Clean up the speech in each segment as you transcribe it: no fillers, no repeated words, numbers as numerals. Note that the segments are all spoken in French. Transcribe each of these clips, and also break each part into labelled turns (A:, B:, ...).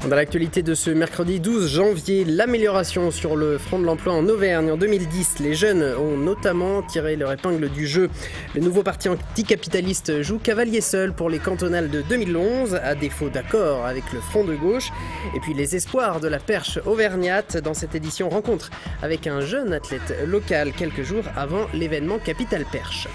A: Dans l'actualité de ce mercredi 12 janvier, l'amélioration sur le front de l'emploi en Auvergne. En 2010, les jeunes ont notamment tiré leur épingle du jeu. Le nouveau parti anticapitaliste joue cavalier seul pour les cantonales de 2011, à défaut d'accord avec le front de gauche. Et puis les espoirs de la perche auvergnate dans cette édition rencontre avec un jeune athlète local quelques jours avant l'événement Capital Perche.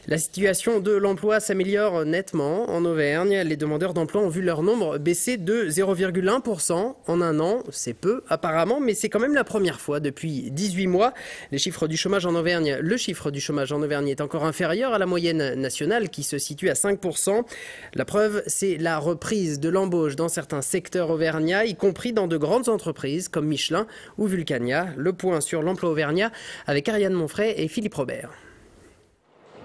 A: La situation de l'emploi s'améliore nettement en Auvergne. Les demandeurs d'emploi ont vu leur nombre baisser de 0,1% en un an. C'est peu apparemment, mais c'est quand même la première fois depuis 18 mois. Le chiffre du chômage en Auvergne est encore inférieur à la moyenne nationale qui se situe à 5%. La preuve, c'est la reprise de l'embauche dans certains secteurs auvergnats, y compris dans de grandes entreprises comme Michelin ou Vulcania. Le point sur l'emploi auvergnat avec Ariane Monfray et Philippe Robert.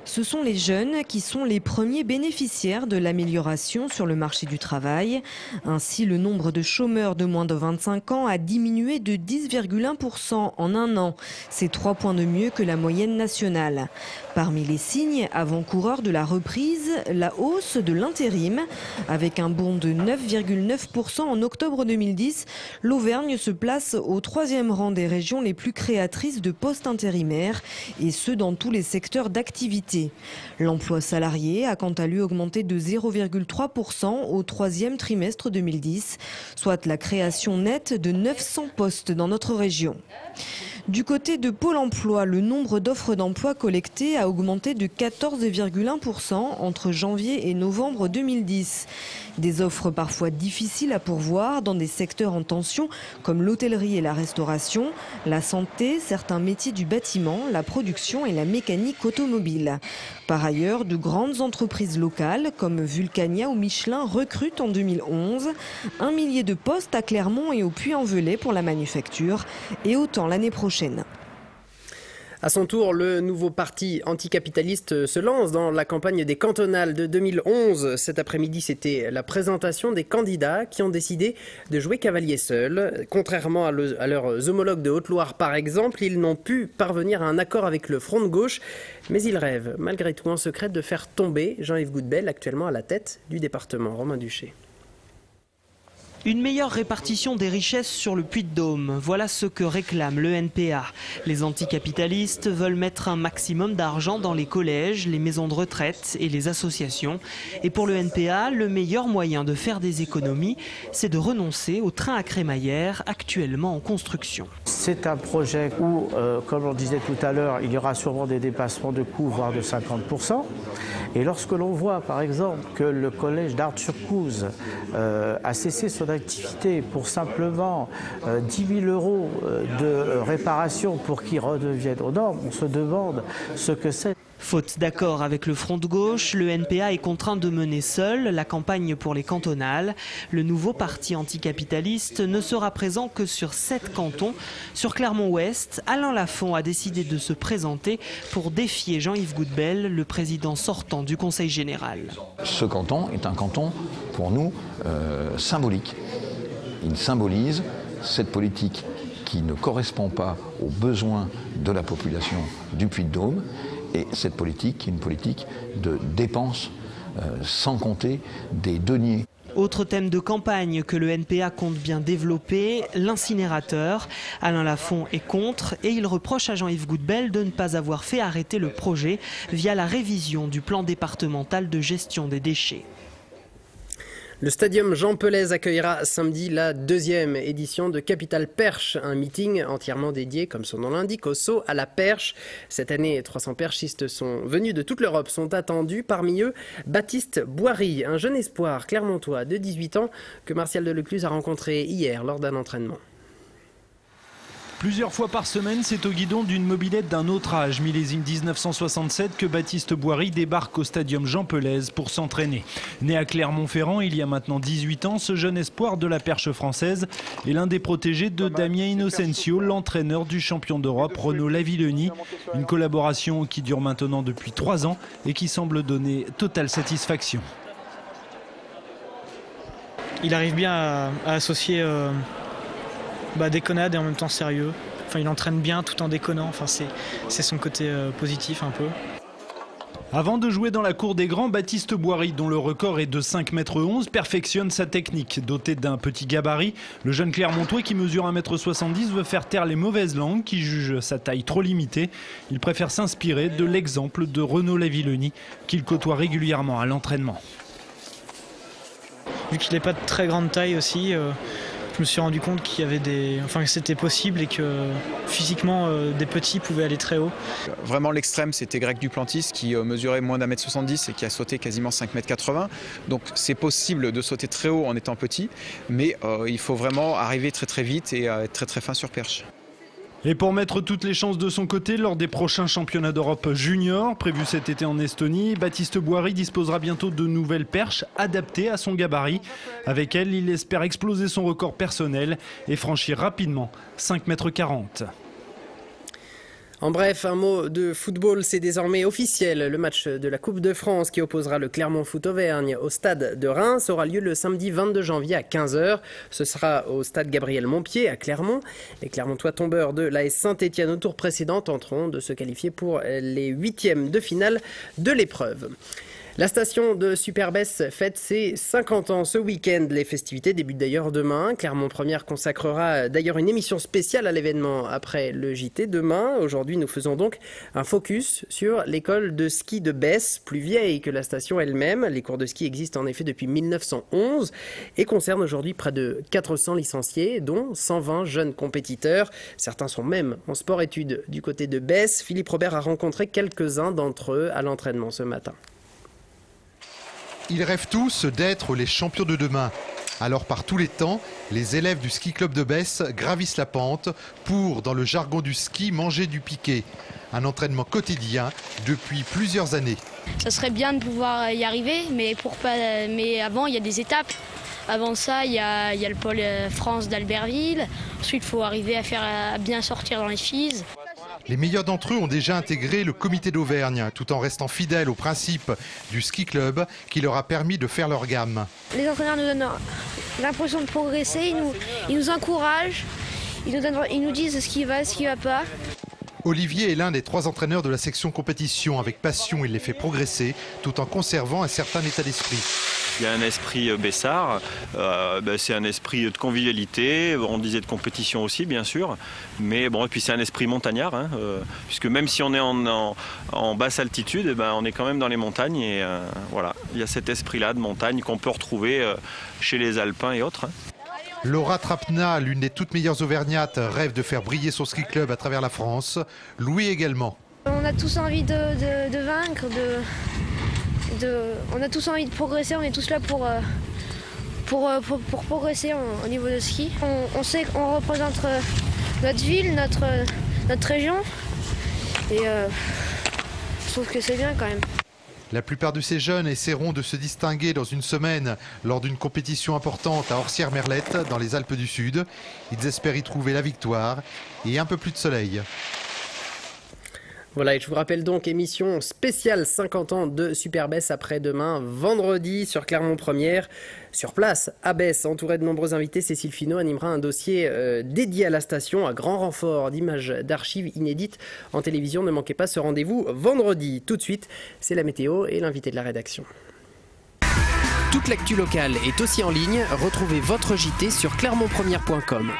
B: Ce sont les jeunes qui sont les premiers bénéficiaires de l'amélioration sur le marché du travail. Ainsi, le nombre de chômeurs de moins de 25 ans a diminué de 10,1% en un an. C'est 3 points de mieux que la moyenne nationale. Parmi les signes avant-coureurs de la reprise, la hausse de l'intérim. Avec un bond de 9,9% en octobre 2010, l'Auvergne se place au 3e rang des régions les plus créatrices de postes intérimaires, et ce dans tous les secteurs d'activité. L'emploi salarié a quant à lui augmenté de 0,3% au 3e trimestre 2010, soit la création nette de 900 postes dans notre région. Du côté de Pôle emploi, le nombre d'offres d'emploi collectées a augmenté de 14,1% entre janvier et novembre 2010. Des offres parfois difficiles à pourvoir dans des secteurs en tension comme l'hôtellerie et la restauration, la santé, certains métiers du bâtiment, la production et la mécanique automobile. Par ailleurs, de grandes entreprises locales comme Vulcania ou Michelin recrutent en 2011 1 millier de postes à Clermont et au Puy-en-Velay pour la manufacture et autant l'année prochaine.
A: À son tour, le nouveau parti anticapitaliste se lance dans la campagne des cantonales de 2011. Cet après-midi, c'était la présentation des candidats qui ont décidé de jouer cavalier seul. Contrairement à leurs homologues de Haute-Loire, par exemple, ils n'ont pu parvenir à un accord avec le front de gauche. Mais ils rêvent, malgré tout en secret, de faire tomber Jean-Yves Goudbel, actuellement à la tête du département. Romain Duché.
C: Une meilleure répartition des richesses sur le Puy-de-Dôme, voilà ce que réclame le NPA. Les anticapitalistes veulent mettre un maximum d'argent dans les collèges, les maisons de retraite et les associations. Et pour le NPA, le meilleur moyen de faire des économies, c'est de renoncer au train à crémaillère actuellement en construction.
D: C'est un projet où, comme on disait tout à l'heure, il y aura sûrement des dépassements de coûts, voire de 50%. Et lorsque l'on voit, par exemple, que le collège d'Arles-sur-Couze a cessé son activité pour simplement 10 000 € de réparation pour qu'il redevienne aux normes, on se demande ce que c'est.
C: Faute d'accord avec le front de gauche, le NPA est contraint de mener seul la campagne pour les cantonales. Le nouveau parti anticapitaliste ne sera présent que sur 7 cantons. Sur Clermont-Ouest, Alain Lafont a décidé de se présenter pour défier Jean-Yves Goudbel, le président sortant du Conseil général.
E: Ce canton est un canton, pour nous, symbolique. Il symbolise cette politique qui ne correspond pas aux besoins de la population du Puy-de-Dôme. Et cette politique qui est une politique de dépenses sans compter des deniers.
C: Autre thème de campagne que le NPA compte bien développer, l'incinérateur. Alain Lafont est contre et il reproche à Jean-Yves Goudbel de ne pas avoir fait arrêter le projet via la révision du plan départemental de gestion des déchets.
A: Le stadium Jean Pelez accueillera samedi la 2e édition de Capital Perche, un meeting entièrement dédié, comme son nom l'indique, au saut à la perche. Cette année, 300 perchistes sont venus de toute l'Europe, sont attendus. Parmi eux, Baptiste Boiry, un jeune espoir clermontois de 18 ans que Martial Delecluse a rencontré hier lors d'un entraînement.
F: Plusieurs fois par semaine, c'est au guidon d'une mobilette d'un autre âge, millésime 1967, que Baptiste Boiry débarque au stadium Jean Pelez pour s'entraîner. Né à Clermont-Ferrand il y a maintenant 18 ans, ce jeune espoir de la perche française est l'un des protégés de Damien Innocencio, l'entraîneur du champion d'Europe Renaud Lavillenie. Une collaboration qui dure maintenant depuis 3 ans et qui semble donner totale satisfaction.
G: Il arrive bien à associer déconnade et en même temps sérieux. Enfin, il entraîne bien tout en déconnant. Enfin, c'est son côté positif un peu.
F: Avant de jouer dans la cour des grands, Baptiste Boiry, dont le record est de 5,11 m, perfectionne sa technique. Doté d'un petit gabarit, le jeune Clermontois qui mesure 1,70 m veut faire taire les mauvaises langues qui jugent sa taille trop limitée. Il préfère s'inspirer de l'exemple de Renaud Lavillenie, qu'il côtoie régulièrement à l'entraînement.
G: Vu qu'il n'est pas de très grande taille aussi, je me suis rendu compte qu'il y avait que c'était possible et que physiquement des petits pouvaient aller très haut.
H: Vraiment l'extrême, c'était Greg Duplantis qui mesurait moins d'1,70 m et qui a sauté quasiment 5,80 m. Donc c'est possible de sauter très haut en étant petit, mais il faut vraiment arriver très très vite et être très très fin sur perche.
F: Et pour mettre toutes les chances de son côté, lors des prochains championnats d'Europe junior, prévus cet été en Estonie, Baptiste Boiry disposera bientôt de nouvelles perches adaptées à son gabarit. Avec elles, il espère exploser son record personnel et franchir rapidement 5,40 m.
A: En bref, un mot de football, c'est désormais officiel. Le match de la Coupe de France qui opposera le Clermont Foot Auvergne au stade de Reims aura lieu le samedi 22 janvier à 15 h. Ce sera au stade Gabriel Montpied à Clermont. Les Clermontois tombeurs de l'AS Saint-Etienne au tour précédent tenteront de se qualifier pour les 8e de finale de l'épreuve. La station de Super-Besse fête ses 50 ans ce week-end. Les festivités débutent d'ailleurs demain. Clermont Première consacrera d'ailleurs une émission spéciale à l'événement après le JT demain. Aujourd'hui, nous faisons donc un focus sur l'école de ski de Besse, plus vieille que la station elle-même. Les cours de ski existent en effet depuis 1911 et concernent aujourd'hui près de 400 licenciés, dont 120 jeunes compétiteurs. Certains sont même en sport-études du côté de Besse. Philippe Robert a rencontré quelques-uns d'entre eux à l'entraînement ce matin.
I: Ils rêvent tous d'être les champions de demain. Alors par tous les temps, les élèves du ski club de Besse gravissent la pente pour, dans le jargon du ski, manger du piquet. Un entraînement quotidien depuis plusieurs années.
J: Ça serait bien de pouvoir y arriver, mais avant il y a des étapes. Avant ça, il y a le pôle France d'Albertville. Ensuite, il faut arriver à bien sortir dans les FIS.
I: Les meilleurs d'entre eux ont déjà intégré le comité d'Auvergne, tout en restant fidèles au principe du ski club qui leur a permis de faire leur gamme.
J: Les entraîneurs nous donnent l'impression de progresser, ils nous encouragent, ils nous disent ce qui va, ce qui ne va pas.
I: Olivier est l'un des 3 entraîneurs de la section compétition. Avec passion, il les fait progresser tout en conservant un certain état d'esprit.
K: Il y a un esprit bessard, c'est un esprit de convivialité, on disait de compétition aussi bien sûr, mais bon, et puis c'est un esprit montagnard, puisque même si on est en basse altitude, on est quand même dans les montagnes et voilà, il y a cet esprit-là de montagne qu'on peut retrouver chez les alpins et autres.
I: Laura Trapna, l'une des toutes meilleures auvergnates, rêve de faire briller son ski club à travers la France. Louis également.
J: On a tous envie de vaincre, on a tous envie de progresser, on est tous là pour progresser au niveau de ski. On sait qu'on représente notre ville, notre région et je trouve que c'est bien quand même.
I: La plupart de ces jeunes essaieront de se distinguer dans une semaine lors d'une compétition importante à Orsières-Merlette dans les Alpes du Sud. Ils espèrent y trouver la victoire et un peu plus de soleil.
A: Voilà, et je vous rappelle donc émission spéciale 50 ans de Super-Besse après-demain, vendredi sur Clermont Première. Sur place, à Besse, entouré de nombreux invités, Cécile Finot animera un dossier dédié à la station, à grand renfort d'images d'archives inédites en télévision. Ne manquez pas ce rendez-vous vendredi. Tout de suite, c'est la météo et l'invité de la rédaction.
L: Toute l'actu locale est aussi en ligne. Retrouvez votre JT sur clermontpremière.com.